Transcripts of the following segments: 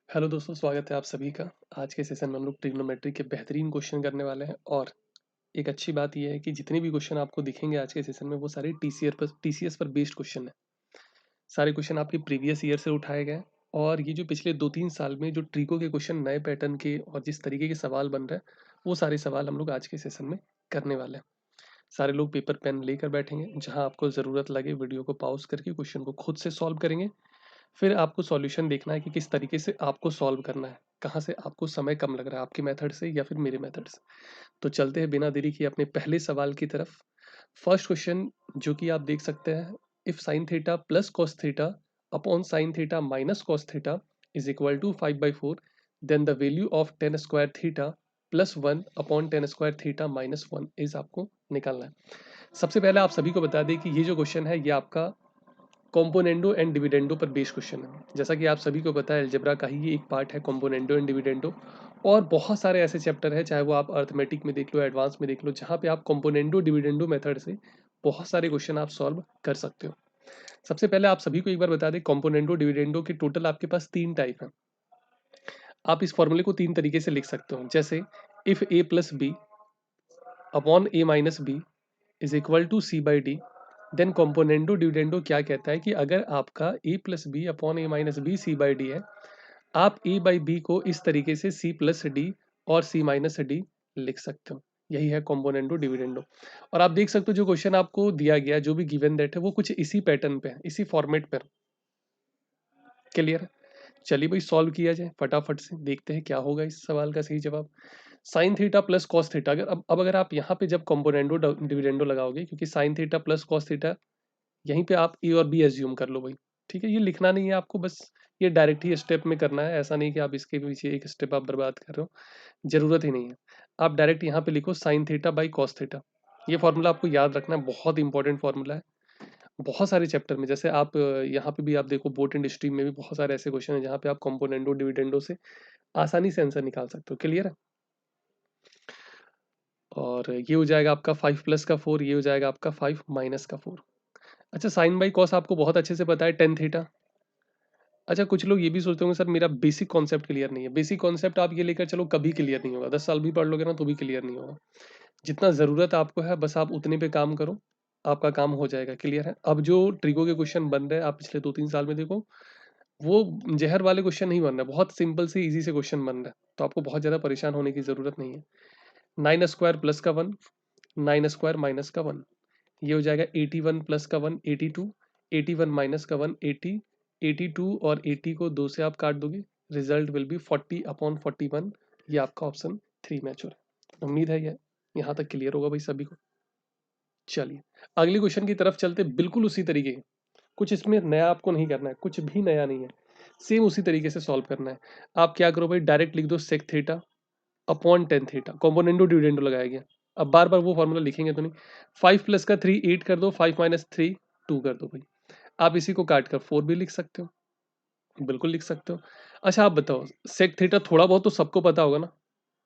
Hello दोस्तों, स्वागत है आप सभी का। आज के सेशन में हम लोग ट्रिग्नोमेट्री के बेहतरीन क्वेश्चन करने वाले हैं। और एक अच्छी बात यह है कि जितने भी क्वेश्चन आपको दिखेंगे आज के सेशन में वो सारे टीसीएस पर बेस्ड क्वेश्चन है। सारे क्वेश्चन आपके प्रीवियस ईयर से उठाए गए हैं। और ये जो पिछले 2-3 साल में जो ट्रिको के क्वेश्चन नए पैटर्न के और जिस तरीके के सवाल बन रहे हैं वो सारे सवाल हम लोग आज के सेशन में करने वाले हैं। सारे लोग पेपर पेन लेकर बैठेंगे, जहां आपको ज़रूरत लगे वीडियो को पॉज करके क्वेश्चन को खुद से सॉल्व करेंगे। फिर आपको सॉल्यूशन देखना है कि किस तरीके से आपको सॉल्व करना है, कहाँ से आपको समय कम लग रहा है, आपके मेथड से या फिर मेरे मेथड से। तो चलते हैं बिना देरी किए अपने पहले सवाल की तरफ। फर्स्ट क्वेश्चन जो कि आप देख सकते हैं, if sine theta plus cos theta upon sine theta minus cos theta is equal to 5/4, then the value of tan square theta plus 1 upon tan square theta minus 1 is आपको निकालना है। सबसे पहले आप सभी को बता दें कि ये जो क्वेश्चन है ये आपका कॉम्पोनेंडो एंड डिविडेंडो पर बेस्ड क्वेश्चन है। जैसा कि आप सभी को पता है, अलजेब्रा का ही ये एक पार्ट है कॉम्पोनेंडो एंड डिविडेंडो। और बहुत सारे ऐसे चैप्टर हैं, चाहे वो आप अर्थमेटिक में देख लो, एडवांस में देख लो, जहाँ पे आप कॉम्पोनेंडो डिविडेंडो मेथड से बहुत सारे क्वेश्चन आप सॉल्व कर सकते हो। सबसे पहले आप सभी को एक बार बता दें, कॉम्पोनेंडो डिविडेंडो के टोटल आपके पास 3 टाइप हैं। आप इस फॉर्मूले को 3 तरीके से लिख सकते हो, जैसे if A plus B upon A minus B is equal to C by D. Then componendo dividendo क्या कहता है कि अगर आपका A plus B upon A minus B C by D है, आप ए बाई बी को इस तरीके से सी प्लस डी और सी माइनस डी लिख सकते हो। यही है कॉम्पोनेंडो डिविडेंडो। और आप देख सकते हो जो क्वेश्चन आपको दिया गया, जो भी गिवन दैट है, वो कुछ इसी पैटर्न पे है, इसी फॉर्मेट पर। क्लियर है? चलिए भाई, सॉल्व किया जाए फटाफट से, देखते हैं क्या होगा इस सवाल का सही जवाब। Sign theta plus cos theta, अगर अब अगर आप यहाँ पे जब कॉम्पोनेंडो डिविडेंडो लगाओगे, क्योंकि sign theta plus cos theta यहीं पे आप ए और बी एज्यूम कर लो भाई। ठीक है, ये लिखना नहीं है आपको, बस ये डायरेक्ट ही स्टेप में करना है। ऐसा नहीं कि आप इसके पीछे एक स्टेप आप बर्बाद कर रहे हो, जरूरत ही नहीं है। आप डायरेक्ट यहाँ पे लिखो sign theta by cos theta. ये फॉर्मूला आपको याद रखना है, बहुत इंपॉर्टेंट फॉर्मूला है। बहुत सारे चैप्टर में, जैसे आप यहाँ पे भी आप देखो, बोट एंड स्ट्रीम में भी बहुत सारे ऐसे क्वेश्चन है जहाँ पे आप कॉम्पोनेंडो डिविडेंडो से आसानी से आंसर निकाल सकते हो। क्लियर है? और ये हो जाएगा आपका 5 + का 4, ये हो जाएगा आपका 5 - का 4। अच्छा, साइन बाई कॉस आपको बहुत अच्छे से पता है, टेन थीटा। अच्छा, कुछ लोग ये भी सोचते होंगे सर मेरा बेसिक कॉन्सेप्ट क्लियर नहीं है। बेसिक कॉन्सेप्ट आप ये लेकर चलो, कभी क्लियर नहीं होगा। 10 साल भी पढ़ लोगे ना तो भी क्लियर नहीं होगा। जितना ज़रूरत आपको है बस आप उतने पे काम करो, आपका काम हो जाएगा। क्लियर है? अब जो ट्रिको के क्वेश्चन बन रहे हैं, आप पिछले 2-3 साल में देखो, वो जहर वाले क्वेश्चन नहीं बन रहे, बहुत सिंपल से ईजी से क्वेश्चन बन रहे हैं। तो आपको बहुत ज़्यादा परेशान होने की ज़रूरत नहीं है। 9² + का 1, 9² - का 1, ये हो जाएगा 81 + का 1, 82, 81 - का 1, 80, 82 और 80 को 2 से आप काट दोगे, रिजल्ट विल बी 40/41। ये आपका ऑप्शन 3 मैच हो रहा है। उम्मीद है ये यहाँ तक क्लियर होगा भाई सभी को। चलिए अगले क्वेश्चन की तरफ चलते, बिल्कुल उसी तरीके के। कुछ इसमें नया आपको नहीं करना है, कुछ भी नया नहीं है, सेम उसी तरीके से सॉल्व करना है। आप क्या करो भाई, डायरेक्ट लिख दो sec theta upon tan theta, componendo dividendo लगाया गया। अब बार बार वो फॉर्मूला लिखेंगे तो नहीं। 5 + का 3 8 कर दो, 5 - 3 2 कर दो भाई। आप इसी को काट कर 4 भी लिख सकते हो, बिल्कुल लिख सकते हो। अच्छा आप बताओ, सेक थीटा थोड़ा बहुत तो सबको पता होगा ना।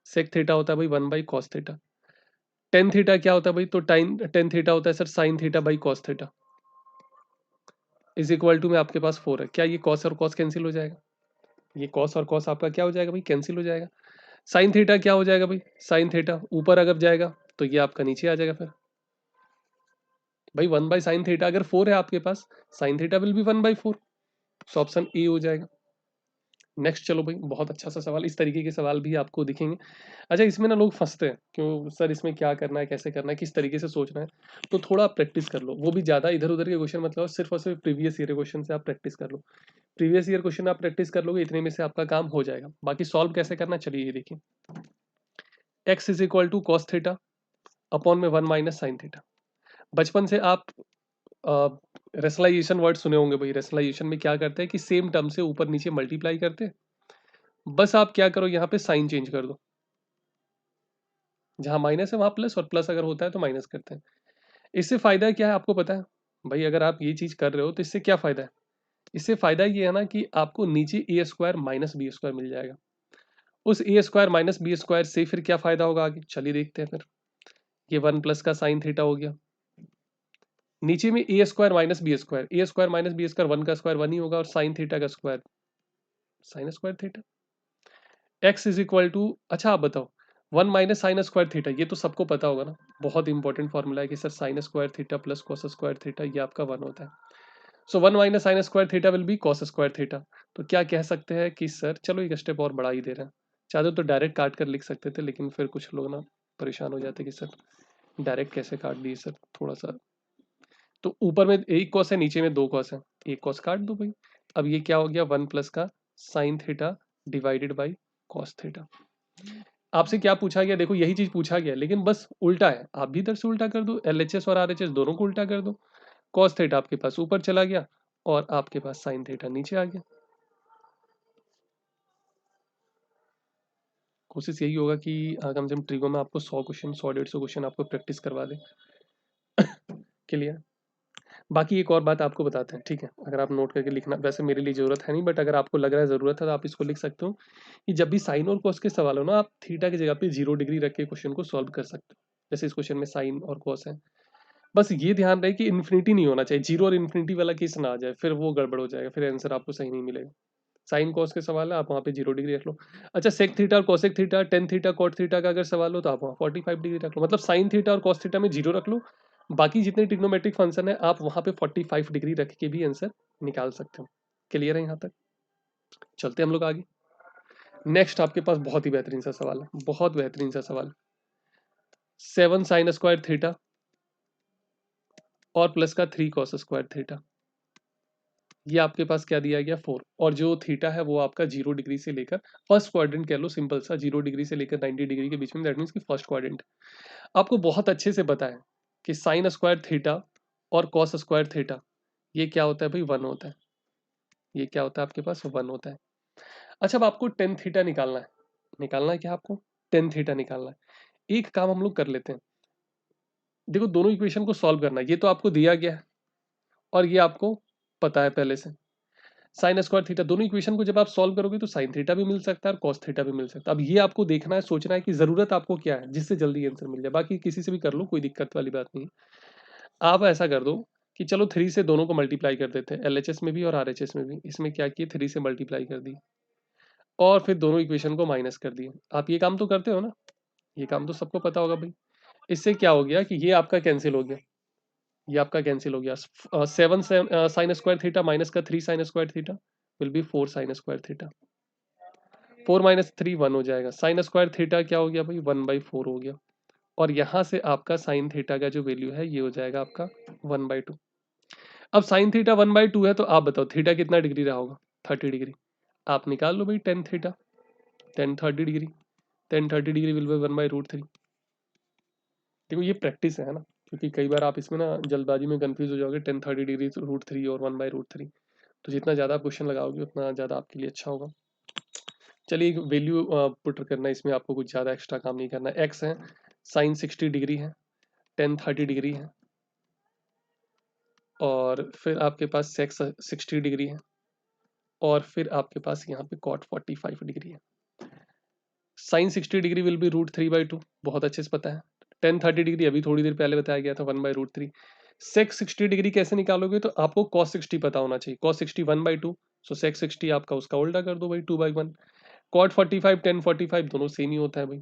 सेक थीटा होता है भाई 1/cos थीटा। टेन थीटा क्या होता है भाई, तो टाइन टेन थीटा होता है sir sine theta by cos theta. Is equal to में आपके पास 4 है। क्या ये कॉस और कॉस कैंसिल हो जाएगा? ये कॉस और कॉस आपका क्या हो जाएगा भाई, कैंसिल हो जाएगा। साइन थीटा क्या हो जाएगा भाई, साइन थीटा ऊपर अगर जाएगा तो ये आपका नीचे आ जाएगा। फिर भाई 1/sin थीटा अगर 4 है आपके पास, sine theta will be 1/4। So option A हो जाएगा। नेक्स्ट चलो भाई, बहुत अच्छा सा सवाल, इस तरीके के सवाल भी आपको दिखेंगे। अच्छा, इसमें ना लोग फंसते हैं, क्यों सर इसमें क्या करना है, कैसे करना है, किस तरीके से सोचना है। तो थोड़ा आप प्रैक्टिस कर लो, वो भी ज़्यादा इधर उधर के क्वेश्चन मतलब, सिर्फ और सिर्फ प्रीवियस ईयर क्वेश्चन से आप प्रैक्टिस कर लो। प्रीवियस ईयर क्वेश्चन आप प्रैक्टिस कर लोगे, इतने में से आपका काम हो जाएगा। बाकी सॉल्व कैसे करना, चलिए ये देखिए। X is equal to cos theta upon में 1 - sin थीटा। बचपन से आप रेशनलाइजेशन वर्ड सुने होंगे भाई। रेशनलाइजेशन में क्या करते हैं कि सेम टर्म से ऊपर नीचे मल्टीप्लाई करते हैं। बस आप क्या करो, यहाँ पे साइन चेंज कर दो, जहां माइनस है वहां प्लस, और प्लस अगर होता है तो माइनस करते हैं। इससे फायदा क्या है आपको पता है भाई? अगर आप ये चीज कर रहे हो तो इससे क्या फायदा है? इससे फायदा ये है ना कि आपको नीचे a² - b² मिल जाएगा। उस a² - b² से फिर क्या फायदा होगा आगे, चलिए देखते हैं फिर। ये 1 + का sin थीटा हो गया, नीचे में a² - b², a² - b², 1 का स्क्वायर 1 ही होगा, और साइन थीटा का square sine square theta. X is equal to, अच्छा आप बताओ, 1 - sin स्क्वायर थीटा, ये तो सबको पता होगा ना, बहुत इंपॉर्टेंट फॉर्मूला है कि sir sign square theta plus cos square theta ये आपका 1 होता है। सो 1 - sin square theta will B cos square theta. तो क्या कह सकते हैं कि सर, चलो एक स्टेप और बढ़ा ही दे रहे हैं, चाहते तो डायरेक्ट काट कर लिख सकते थे, लेकिन फिर कुछ लोग ना परेशान हो जाते कि सर डायरेक्ट कैसे काट दिए सर, थोड़ा सा। तो ऊपर में एक कॉस है, नीचे में 2 कॉस है, एक कॉस काट दो भाई। अब ये क्या हो गया, 1 प्लस का sine theta divided by cos theta. आपसे क्या पूछा गया, देखो यही चीज पूछा गया, लेकिन बस उल्टा है, आप भी इधर से उल्टा कर दो, एलएचएस और आरएचएस दोनों को उल्टा कर दो। कॉस थीटा आपके पास ऊपर चला गया और आपके पास साइन थीटा नीचे आ गया। कोशिश यही होगा कि कम से कम ट्रिगो में आपको 100 क्वेश्चन, 100 - 150 क्वेश्चन आपको प्रैक्टिस करवा दे। क्लियर। बाकी एक और बात आपको बताते हैं, ठीक है, अगर आप नोट करके लिखना, वैसे मेरे लिए जरूरत है नहीं, बट अगर आपको लग रहा है जरूरत है तो आप इसको लिख सकते हो कि जब भी साइन और कॉस के सवाल हो ना, आप थीटा की जगह पे 0 डिग्री रख के क्वेश्चन को सॉल्व कर सकते हो। जैसे इस क्वेश्चन में साइन और कॉस है, बस ये ध्यान रहे कि इन्फिनिटी नहीं होना चाहिए, 0 और इन्फिनिटी वाला केस ना आ जाए, फिर वो गड़बड़ हो जाएगा, फिर आंसर आपको सही नहीं मिलेगा। साइन कॉस के सवाल है, आप वहाँ पे 0 डिग्री रख लो। अच्छा, सेक थीटा और cosec theta, tan theta cot theta का अगर सवाल हो तो आप वहाँ 45 डिग्री रख लो, मतलब साइन थीटा और कॉस थीटा में 0 रख लो, बाकी जितने ट्रिग्नोमेट्रिक फंक्शन है आप वहाँ पे 45 डिग्री रख के भी आंसर निकाल सकते हो। क्लियर है यहाँ तक? चलते हम लोग आगे। नेक्स्ट आपके पास बहुत ही बेहतरीन सा सवाल है, बहुत बेहतरीन सा सवाल। 7 sin² और प्लस का 3 cos² ये आपके पास क्या दिया गया, 4, और जो थीटा है वो आपका 0 डिग्री से लेकर फर्स्ट क्वाड्रेंट कह लो, सिंपल सा 0 डिग्री से लेकर 90 डिग्री के बीच में, दैट मीन्स की फर्स्ट क्वाड्रेंट। आपको बहुत अच्छे से पता है कि साइन स्क्वायर थीटा और कॉस स्क्वायर थीटा ये क्या होता है भाई, 1 होता है। ये क्या होता है आपके पास, 1 होता है। अच्छा, अब आपको टेन थीटा निकालना है। निकालना है क्या आपको, टेन थीटा निकालना है। एक काम हम लोग कर लेते हैं, देखो दोनों इक्वेशन को सॉल्व करना है, ये तो आपको दिया गया है और ये आपको पता है पहले से। साइन स्क्वायर थीटा, दोनों इक्वेशन को जब आप सॉल्व करोगे तो साइन थीटा भी मिल सकता है और कॉस थीटा भी मिल सकता है। अब ये आपको देखना है, सोचना है कि जरूरत आपको क्या है जिससे जल्दी आंसर मिल जाए, बाकी किसी से भी कर लो, कोई दिक्कत वाली बात नहीं है। आप ऐसा कर दो कि चलो 3 से दोनों को मल्टीप्लाई कर देते हैं, एलएचएस में भी और आरएचएस में भी। इसमें क्या किए, 3 से मल्टीप्लाई कर दी और फिर दोनों इक्वेशन को माइनस कर दिए। आप ये काम तो करते हो ना, ये काम तो सबको पता होगा भाई। इससे क्या हो गया कि ये आपका कैंसिल हो गया, ये आपका कैंसिल हो गया। 7 sin² माइनस का 3 sin² विल बी 4 sin²। 4 - 3 1 हो जाएगा। sin² क्या हो गया भाई, 1/4 हो गया। और यहां से आपका साइन थीटा का जो वैल्यू है ये हो जाएगा आपका 1/2। अब साइन थीटा 1/2 है तो आप बताओ थीटा कितना डिग्री रहा होगा, 30 डिग्री। आप निकाल लो भाई tan theta, ten 30 degree, ten 30 degree will be 1/√3। देखो ये प्रैक्टिस है ना, क्योंकि कई बार आप इसमें ना जल्दबाजी में कंफ्यूज हो जाओगे, टेन 30 डिग्री √3 और 1/√3। तो जितना ज़्यादा आप क्वेश्चन लगाओगे उतना ज़्यादा आपके लिए अच्छा होगा। चलिए, एक वैल्यू पुट करना है इसमें, आपको कुछ ज़्यादा एक्स्ट्रा काम नहीं करना। एक्स है, साइन 60 डिग्री है, टेन 30 डिग्री है, और फिर आपके पास सेक्स 60 डिग्री है, और फिर आपके पास यहाँ पे कॉट 45 डिग्री है। साइन 60 डिग्री विल बी √3/2, बहुत अच्छे से पता है। टेन 30 डिग्री अभी थोड़ी देर पहले बताया गया था, 1/√3। सेक 60 डिग्री कैसे निकालोगे, तो आपको कॉस 60 पता होना चाहिए, कॉस 60 1/2, सो सेक 60 आपका उसका उल्टा कर दो भाई, 2/1। कॉट 45 टेन 45 दोनों सेम ही होता है भाई।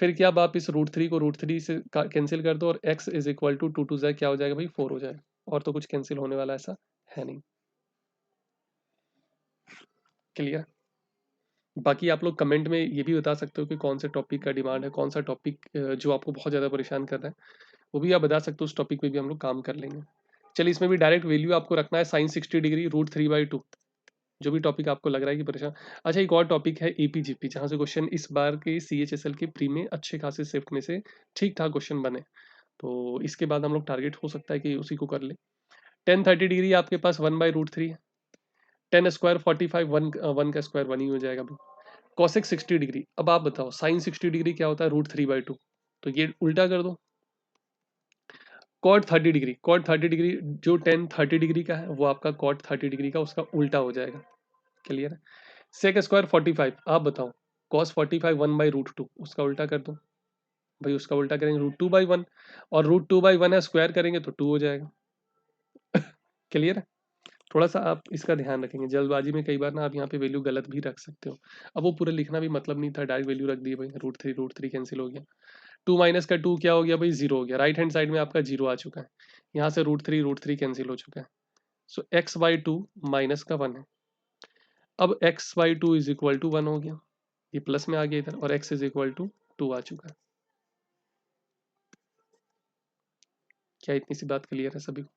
फिर क्या, अब आप इस √3 को √3 से कैंसिल कर दो और x इज इक्वल टू 2 2 क्या हो जाएगा भाई, 4 हो जाएगा। और तो कुछ कैंसिल होने वाला ऐसा है नहीं। क्लियर। बाकी आप लोग कमेंट में ये भी बता सकते हो कि कौन से टॉपिक का डिमांड है, कौन सा टॉपिक जो आपको बहुत ज़्यादा परेशान कर रहा है, वो भी आप बता सकते हो, उस टॉपिक पे भी हम लोग काम कर लेंगे। चलिए, इसमें भी डायरेक्ट वैल्यू आपको रखना है, साइन 60 डिग्री √3/2, जो भी टॉपिक आपको लग रहा है कि परेशान। अच्छा, एक और टॉपिक है एपीजीपी, जहाँ से क्वेश्चन इस बार के CHSL के प्री में अच्छे खासे शिफ्ट में से ठीक ठाक क्वेश्चन बने, तो इसके बाद हम लोग टारगेट हो सकता है कि उसी को कर ले। टेन 30 डिग्री आपके पास 1/√3 है, टेन स्क्वायर 45, वन वन का स्क्वायर 1 ही हो जाएगा। कॉसेक 60 डिग्री, अब आप बताओ साइन 60 डिग्री क्या होता है, √3/2, तो ये उल्टा कर दो। कॉट 30 डिग्री, कॉट 30 डिग्री जो टेन 30 डिग्री का है वो आपका कॉट 30 डिग्री का उसका उल्टा हो जाएगा। क्लियर है। सेक स्क्वायर 45, आप बताओ कॉस 45 1/√2, उसका उल्टा कर दो भाई, उसका उल्टा करेंगे √2/1, और √2/1 है, स्क्वायर करेंगे तो 2 हो जाएगा। क्लियर है। थोड़ा सा आप इसका ध्यान रखेंगे, जल्दबाजी में कई बार ना आप यहाँ पे वैल्यू गलत भी रख सकते हो। अब वो पूरा लिखना भी मतलब नहीं था, डायरेक्ट वैल्यू रख दी भाई, रूट थ्री कैंसिल हो गया, 2 माइनस का 2 क्या हो गया भाई, 0 हो गया, राइट हैंड साइड में आपका 0 आ चुका है, यहाँ से रूट थ्री कैंसिल हो चुका है। So x by two minus का 1 है, अब x by two is equal to 1 हो गया, ये प्लस में आ गया इधर, और एक्स इज इक्वल टू 2 आ चुका है। क्या इतनी सी बात क्लियर है सभी को?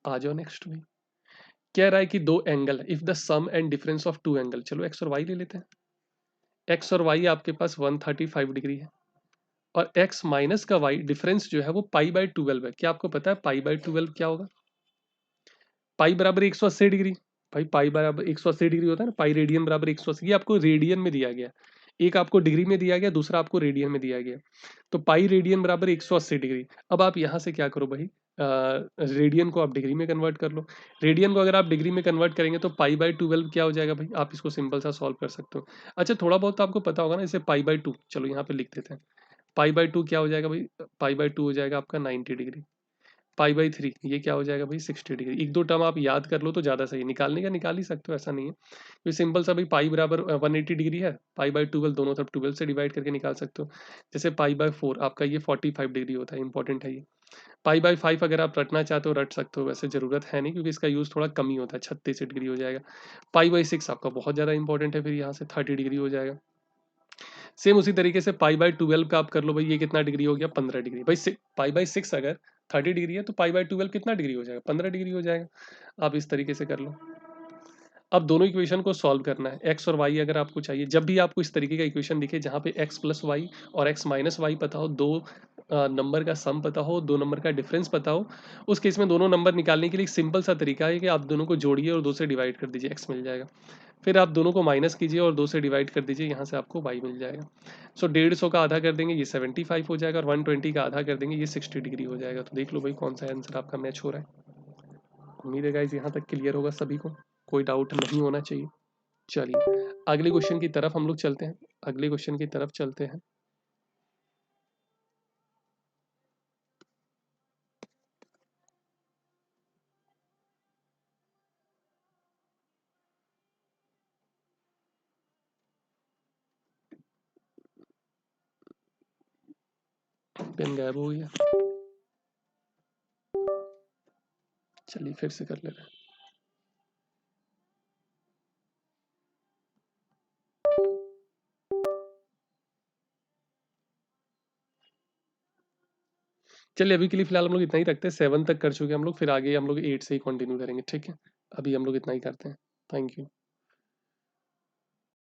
आ जाओ नेक्स्ट भाई। कह रहा है कि दो एंगल है, if the sum and difference of two angle, चलो एक्स और वाई ले लेते हैं। एक्स और वाई आपके पास 135 डिग्री है, और एक्स माइनस का वाई डिफरेंस जो है वो पाई बाई 12 है। क्या आपको पता है पाई बाई 12 क्या होगा? पाई बराबर 180 डिग्री। भाई पाई बराबर 180 डिग्री होता है ना, पाई रेडियन बराबर 180, ये आपको रेडियन में दिया गया, एक आपको डिग्री में दिया गया, दूसरा आपको रेडियन में दिया गया। तो पाई रेडियन बराबर 180 डिग्री। अब आप यहाँ से क्या करो भाई, रेडियन को आप डिग्री में कन्वर्ट कर लो। रेडियन को अगर आप डिग्री में कन्वर्ट करेंगे तो पाई बाई 12 क्या हो जाएगा भाई, आप इसको सिंपल सा सॉल्व कर सकते हो। अच्छा थोड़ा बहुत तो आपको पता होगा ना, इसे पाई बाई टू, चलो यहाँ पे लिख देते हैं। पाई बाई टू क्या हो जाएगा भाई, पाई बाई टू हो जाएगा आपका 90 डिग्री। पाई बाई थ्री ये क्या हो जाएगा भाई, 60 डिग्री। एक दो टर्म आप याद कर लो तो ज़्यादा सही है, निकालने का निकाल ही सकते हो, ऐसा नहीं है। तो सिंपल सा भाई पाई बराबर 180 डिग्री है, पाई बाई 12 दोनों तरफ 12 से डिवाइड करके निकाल सकते हो। जैसे पाई बाई 4 आपका ये 45 डिग्री होता है, इंपॉर्टेंट है ये। पाई बाई 5 अगर आप रटना चाहते हो रट सकते हो, वैसे ज़रूरत है नहीं क्योंकि इसका यूज़ थोड़ा कम ही होता है, 36 डिग्री हो जाएगा। पाई बाई 6 आपका बहुत ज़्यादा इंपॉर्टेंट है, फिर यहाँ से 30 डिग्री हो जाएगा। सेम उसी तरीके से पाई बाई 12 का आप कर लो भाई, ये कितना डिग्री हो गया, 15 डिग्री। भाई पाई बाई 6 अगर 30 डिग्री है तो पाई बाई 12 कितना डिग्री हो जाएगा, 15 डिग्री हो जाएगा। आप इस तरीके से कर लो। अब दोनों इक्वेशन को सॉल्व करना है, एक्स और वाई अगर आपको चाहिए, जब भी आपको इस तरीके का इक्वेशन दिखे जहाँ पे एक्स प्लस वाई और एक्स माइनस वाई पता हो, दो नंबर का सम पता हो, दो नंबर का डिफरेंस पता हो, उस केस में दोनों नंबर निकालने के लिए एक सिंपल सा तरीका है कि आप दोनों को जोड़िए और दो से डिवाइड कर दीजिए, एक्स मिल जाएगा। फिर आप दोनों को माइनस कीजिए और दो से डिवाइड कर दीजिए, यहाँ से आपको वाई मिल जाएगा। सो 150 का आधा कर देंगे ये 75 हो जाएगा, और 120 का आधा कर देंगे ये 60 डिग्री हो जाएगा। तो देख लो भाई कौन सा आंसर आपका मैच हो रहा है। उम्मीद है गाइस यहाँ तक क्लियर होगा सभी को, कोई डाउट नहीं होना चाहिए। चलिए अगले क्वेश्चन की तरफ हम लोग चलते हैं, अगले क्वेश्चन की तरफ चलते हैं। पेन गायब हो गया, चलिए फिर से कर ले रहे हैं। चलिए अभी के लिए फिलहाल हम लोग इतना ही रखते हैं, 7 तक कर चुके हैं हम लोग, फिर आगे हम लोग 8 से ही कंटिन्यू करेंगे, ठीक है। अभी हम लोग इतना ही करते हैं। Thank you.